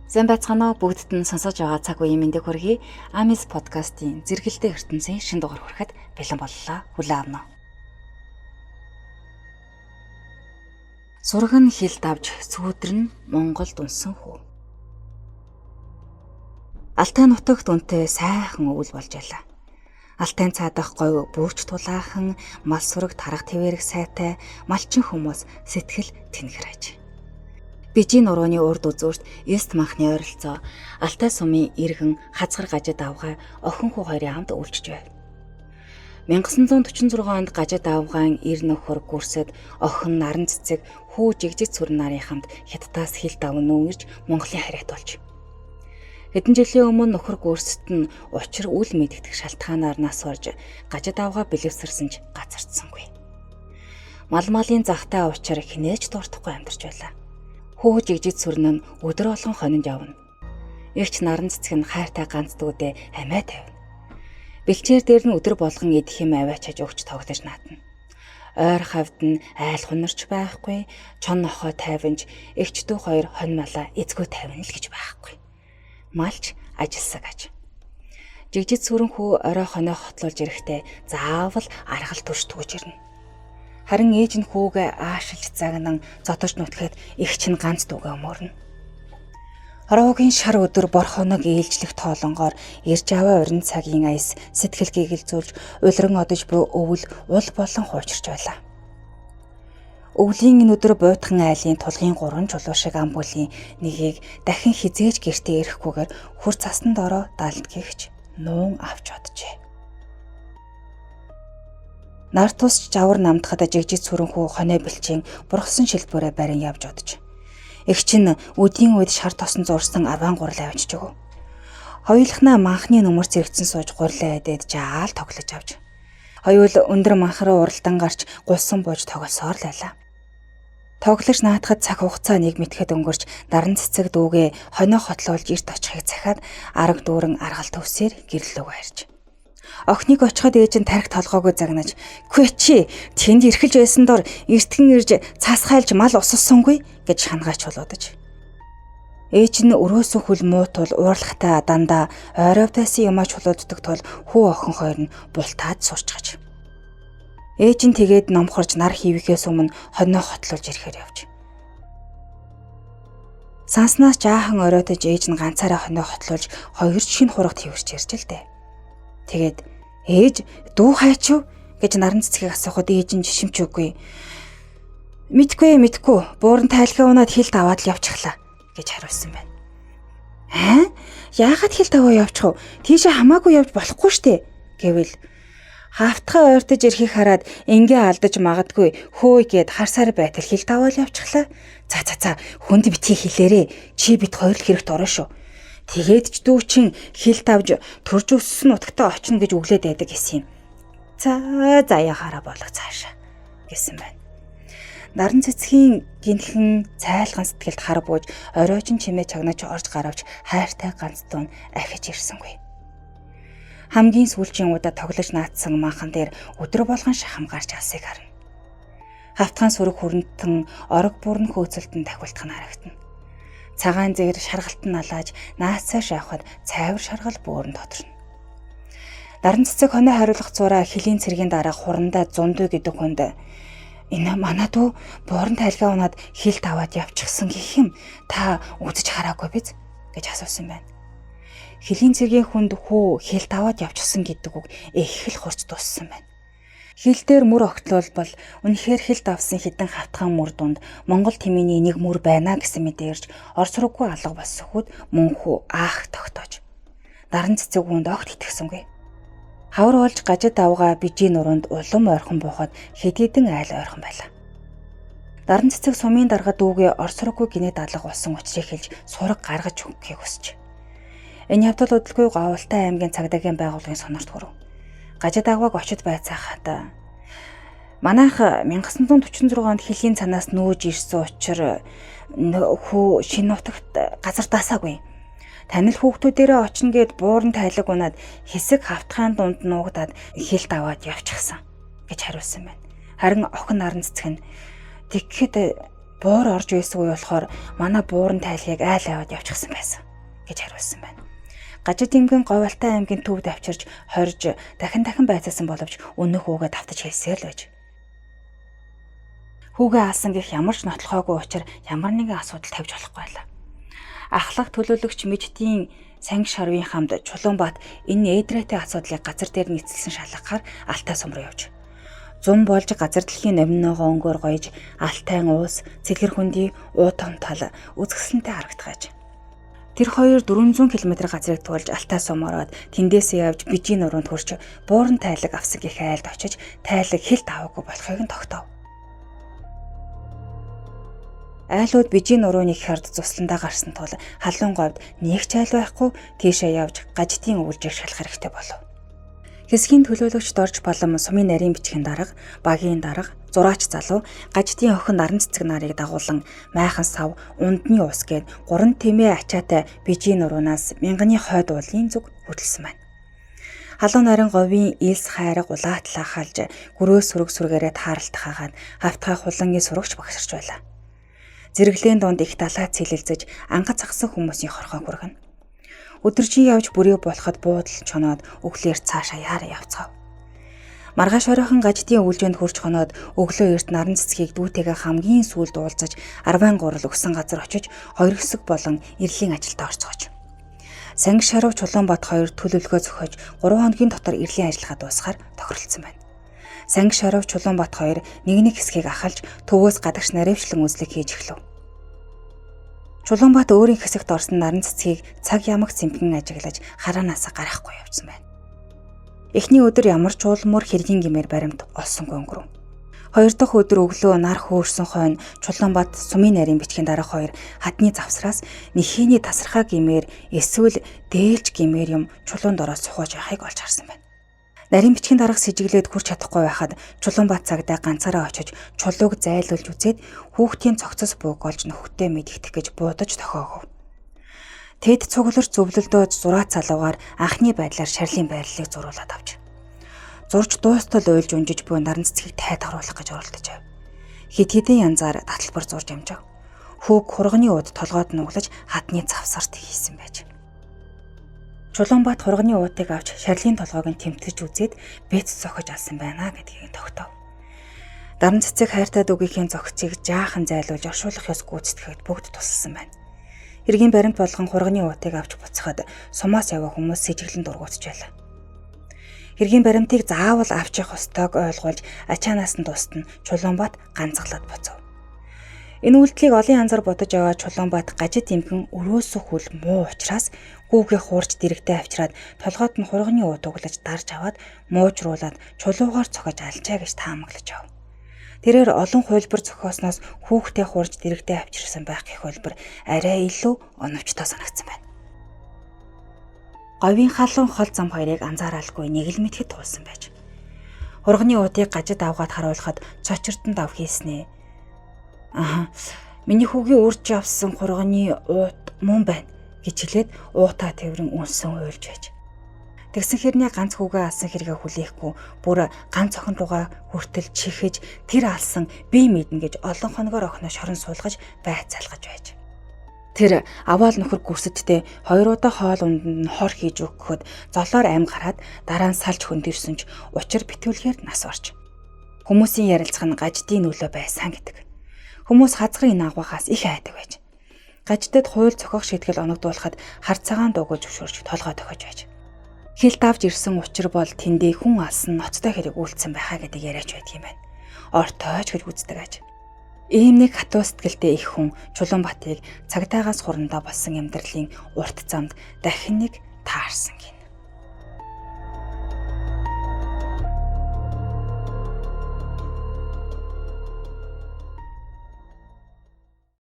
Сайн байцгаана уу, бүгдд нь сонсож байгаа цаг үеийн мэндийг хүргэе. Амис подкастын зэрэгэлдээ ертөнцийн шин дугаар хүрэхэд бэлэн боллоо. Хүлээн авна. Сурган хил давж сүүдэрн Монголд унсан хүү. Алтай нутагт үнтэй сайхан өвөл болж байлаа. Алтай цаадах говь бүрч тулаахан, мал сураг тарга твэрэг сайтай, малчин хүмүүс сэтгэл тэнхрэж. Бижийн нурууны урд үзүүрт эст махны ойролцоо алтай сумын иргэн хазгар гажид авгаа охин хүү хоёрын хамт үйлчж байв. 1946 онд гажид авгаан ир нөхөр гүрсэд охин наран цэцэг хүү жигжиг сүрэн нарын хамт хятадаас хил давн нүүрж Монголын хариат болж. Хэдэн жилийн өмнө нөхөр гүрсэд нь учир үл мэддэх шалтгаанаар нас орж гажид авгаа бэлэвсэрсэн ч газардсангүй. Малын захтай учир хинээж дуртахгүй амьдарч байлаа. Хүү жигжиг сүрэн нь өдөр болгон хонинд явна. Игч наран цэцэг нь хайртай ганц дүүдээ амиа тавина. Бэлчээр дээр нь өдөр болгон идэх юм аваачиж өгч тоглож наадна. Ойр хавьд нь айл хунарч байхгүй, чон нохоо тайванж игч дүү хоёр хонь малаа эзгүй тавина л гэж байхгүй. Малч ажилсаг аж. Жигжиг сүрэн хүү орой хоноо хотлуулж ирэхдээ заавал аргал төрш төгөж ирнэ. Харин ээж нь хүүгээ аашилж загнан зодож нүтгэхэд игч нь ганц дүүгээ өмөрнө. Ороогийн шар өдөр бор хоног ээлжлэх тоолонгоор ирж аваа урин цагийн аяс сэтгэл гэгэлзүүлж улиран одож буй өвөл ул болон хуучирч байлаа. Өвлийн энэ өдөр буйтхан айлын тулгын 3 чулуу шиг амбуулийн нэгийг дахин хизээж гэртээ ирэхгүйгээр хүр цаснд ороо далд гихч нуун авч оджээ. Нар тусч жавар намдахад жигжиг сүрэн хүү хоноо бэлчийн бургасан шилбүүрээ барин явж одож. Игч нь үдийн үед шар тосон зурсан аваан гурал авчиж өгөв. Хоёулахнаа манхны нүмер зэрэгцэн сууж гурлаа эдээд жаал тоглож авч. Хоёул өндөр манхраа уралдан гарч гулсан бууж тоглосоор лайлаа. Тоглож наатахад цаг хугацаа нэг мэтгэд өнгөрч наран цэцэг дүүгээ хоноо хотлуулж эрт очихыг захиад арга дүүрэн аргал төвсээр гэрлөө хайрч. Охиныг очиход ээж нь тархи толгоогоо загнаж "Хөөе чи тэнд ирхэлж байсан дор эртгэн ирж цаасхайлж мал усалсангүй" гэж хангаач болоодож. Ээж нь өрөөсөн хүл муутул уурлахтаа дандаа ойроо тайсан юмаа чулууддаг тул хүү охин хоёр нь бултаад сурчгаж. Ээж нь тэгээд номхорж нар хийвхээс өмнө хоноо хотлуулж ирэхээр явж. Санснаас жаахан оройтож ээж нь ганцаараа хоноо хотлуулж хоёр шинэ хурагт хөвөрч ярьж л дээ. Тэгээд "Ээж дүү хайчив" гэж наран цэцгийг асуухад ээж нь жишимч үгүй. Мэдгүй бууран тайлгаа унаад хилд аваад л явчихлаа гэж хариулсан байна. Яагаад хилд аваа явчих вэ? Тийшээ хамаагүй явж болохгүй штэ гэвэл хаавтхаа ойртож ирэхийг хараад ингээ алдаж магадгүй хөөе гэд харсаар байтал хилд аваад явчихлаа. За хүнд битгий хэлээрээ чи бит хоёр л хэрэгт орно шүү. Тэгээд ч дүүчин хилд авж төрж өссөн нутагтаа очно гэж өглөөд байдаг гэсэн юм. За яхаараа болох цаашаа гэсэн байна. Наран цэцгийн гинхэн цайлган сэтгэлд хар бууж оройжин чимээ чагнаж орж гаравч хайртай ганц дуун ахиж ирсэнгүй. Хамгийн сүүлчийн удаа тоглож наадсан манхан дээр өдөр болгон шахам гарч алсыг харна. Хавтхан сүрэг хүрэнтэн орог бүрн хөөцөлтөнд тахилтах нь харагдана. Цагаан зэгэр шаргалт нь алааж наацаа шавхад цайвар шаргал бөөрн тоторно. Наран цэцэг хоноо хариулах зураа хилийн цэргийн дараа хурандаа зундуу гэдэг хүнд "Энэ манай дүү бууран тайлгаа унаад хилд аваад явчихсан гэх юм та үзэж хараагүй биз?" гэж асуусан байна. Хилийн цэргийн хүнд хүү хилд аваад явчихсан гэдэг үг их л хурц дууссан байна. Хил дээр мөр огтлолбол үнэхээр хилд авсан хідэн хавтхан мөр дунд Монгол тэмээний нэг мөр байна гэсэн мэдээ ирж орц руугүй алга болсон хүүд мөн хүү аах тогтоож. Наран цэцэг хүнд огт итгэсэнгүй. Хавар олж гажид авгаа бижийн нуруунд улам ойрхон буухад хэдийдэн айл ойрхон байлаа. Наран цэцэг сумын дарга дүүгээ орц руугүй гинэд алга болсон учрыг хэлж сураг гаргаж өгөхийг хүсэж. Энэ явдал удалгүй Говьалтай аймгийн цагдаагийн байгууллагын сонорт хүрв. Гажид авгааг очид байцаахад манайх 1946 онд хилийн цанаас нүүж ирсэн учраас хүү шинэ нутагт газар даасаагүй. Танил хүүхдүүдээрээ очно гэд бууран тайлаг унаад хэсэг хавтгаан дунд нуугдаад хилд аваад явчихсан гэж хариулсан байна. Харин охин наран цэцэг нь "Тэгэхэд Буур орж байсан үе болохоор манай бууран тайлхыг айл аваад явчихсан байсан гэж хариулсан байна. Гажид имгэн Говьалтай аймгийн төвд авчирч хорж дахин байцаасан боловч өнөөх хүүгээ давтаж хэлсээр л байж. Хүүгээ алсан гэх ямар ч нотлохоогүй учраас ямар нэгэн асуудал тавьж болохгүй байлаа. Ахлах төлөөлөгч Мэждийн Санги Шарвын хамт Чулуунбаат энэ ээдрээтэй асуудлыг газар дээр нийцэлсэн шалгахаар Алтай сум руу явж. Зун болж газар дэлхийн номиноогоо өнгөөр гоёж Алтайн уус, Цэлгэр хүндий уутан тал үзэсгэлэнтэй харагдахаж. Тэр хоёр 400 км газрыг туулж Алтай сум ороод тэндээсээ явж Бижийн нуруунд хүрч бууран тайлаг авсан гэх айлд очиж тайлаг хэлт аваагүй болохыг нь тогтоов. Айлууд Бижийн нурууны хэрд цусландаа гарсан тул халуун говьд нэг ч айл байхгүй тийшээ явж Гажидын өвлжийг шалах хэрэгтэй болов. Хэсгийн төлөөлөгчд орж балам сумын нарийн бичгийн дарга, багийн дарга, зураач залуу, Гажидын охин наран цэцэг нарыг дагуулan майхан сав, ундны ус гээд 3 тэмээ ачаатай Бижийн нуруунаас мянганы хойд уулын зүг хөдөлсөн байна. Халуун наран говийн илс хайраг улаатлаа халж гөрөөс сүргээрээ тааралт хаагаад хавтгай хулангийн сурагч багширч байлаа. Зэрэглээн донд их далай цэлэлзэж ангац ахсан хүмүүсийн хорхоо хүргэнэ. Өдөржин явж бүрээ болоход буудал чоноод өглөөр цаашаа яараа явцгаав. Маргааш оройхон Гажидын өвлжөнд хурж хоноод өглөө эрт наран цэцгийг дүүтэйгээ хамгийн сүүлд уулзаж 10 гурал өгсөн газар очиж хоёр хэсэг болон эрлийн ажилдаа орцгооч. Санги Шарав Чулуунбаат хоёр төлөвлөгөө зохиож 3 хоногийн дотор эрлийн ажиллагаа дуусгаар тохиролцсон байна. Санги Шарав Чулуунбаат хоёр нэг хэсгийг ахалж төвөөс гадагш наривчлан үзлэг хийж эхлэв. Чулуунбаат өөрийн хэсэгт орсон наран цэцгийг цаг ямаг цэмхэн ажиглаж хараанаас гарахгүй явсан байна. Эхний өдөр ямар ч уулмөр хэргийн гэмээр баримт олсонгүй өнгөрөв. Хоёр дахь өдөр өглөө нар хөөрсөн хойно Чулуунбаат сумын нарийн бичгийн дарга хоёр хадны завсраас нэхээний тасархаа гэмээр эсвэл дээлж гэмээр юм чулуунд ороод сухаж байхыг олж харсан байна. Нарийн бичгийн дарга с ижиглээд хүрч чадахгүй байхад Чулуунбаат цагдаа ганцаараа очиж чулууг зайлуулж үзээд хүүхдийн цогцос бууг олж нөхөдтэй мэдэгдэх гэж буудаж тохиогов. Тэд цугларч зөвлөлдөөд зураац залуугаар анхны байдлаар шарлын байрлалыг зурулаад авч. Зурж дуустал уйлж унжиж буй наран цэцгийг тайд харуулах гэж оролдож байв. Хит хитэн янзаар таталбар зурж амжав. Хүүг хурганы ууд толгойд нуглаж хадны завсарт хийсэн байж. Чулуунбаат хурганы уутыг авч шарлын толгойг нь тэмтгэж үзээд бэц зохиж алсан байна гэдгийг тогтов. Наран цэцэг хайртай дүүгийнхээ зохицыг жаахан зайлуулж оршуулах ёс гүйцэтгэхэд бүгд тусалсан байна. Хэргийн баримт болгон хурганы уутыг авч буцахад сумаас яваа хүмүүс сэжиглэн дургуутж байлаа. Хэргийн баримтыг заавал авч явах ёстойг ойлгуулж ачаанаас нь тусад нь Чулуунбаат ганцглаад буцав. Энэ үйлдэлийг олон янзаар бодож аваа Чулуунбаат Гажид имгэн өрөөсөх хүл муу учраас хүүгээ хуурж дэрэгдээ авчираад толгойд нь хурганы уут углаж дарж аваад муужруулад чулуугаар цохиж алжаа гэж таамаглаж ав. Тэрээр олон хувилбар зохиосноос хүүхдээ хуурж дэрэгдээ авчирсан байх гэх хувилбар арай илүү оновчтой санагдсан байна. Говийн халуун хол зам хоёрыг анзааралгүй нэг л мэдхэд туулсан байж. Хурганы уутыг Гажид авгаад харуулхад цочирдонд ав хийснэ. Миний хүүгийн урьж авсан хурганы уут мөн байна гэж хэлээд уутаа тэрэн үнсэн уйлж байж. Тэгсэн хэрний ганц хүүгээ алсан хэрэгэ хүлээхгүй бүр ганц охин руугаа хүртэл чихэж тэр алсан бие мэднэ гэж олон хоногоор охиноо шорон суулгаж байцаалгаж байж. Тэр аваал нөхөр гүсэдтэй 2 удаа хоол унд нь хор хийж өгөхөд золоор ам гараад дараа нь салж хөндөрсөн ч учир битүүлгээр нас орж. Хүмүүсийн ярилцах нь Гажидын нөлөө байсан гэдэг. Хүмүүс хазгарын агвахаас их айдаг байж. Гажидад хууль зохиох шийтгэл оногдуулахад хар цагаан дуугож зөвшөөрч толгой тохиж байж. Хилт авч ирсэн учир бол тэндээ хүн алсан ноцтой хэрэг үйлдсэн байхаа гэдэг яриач байдаг юм байна. Ортойч гэж үздэг аж. Ийм нэг хатуу сэтгэлтэй их хүн Чулуунбаатыг цагдаагаас хурандаа болсон амьдралын урт замд дахин нэг таарсан гин.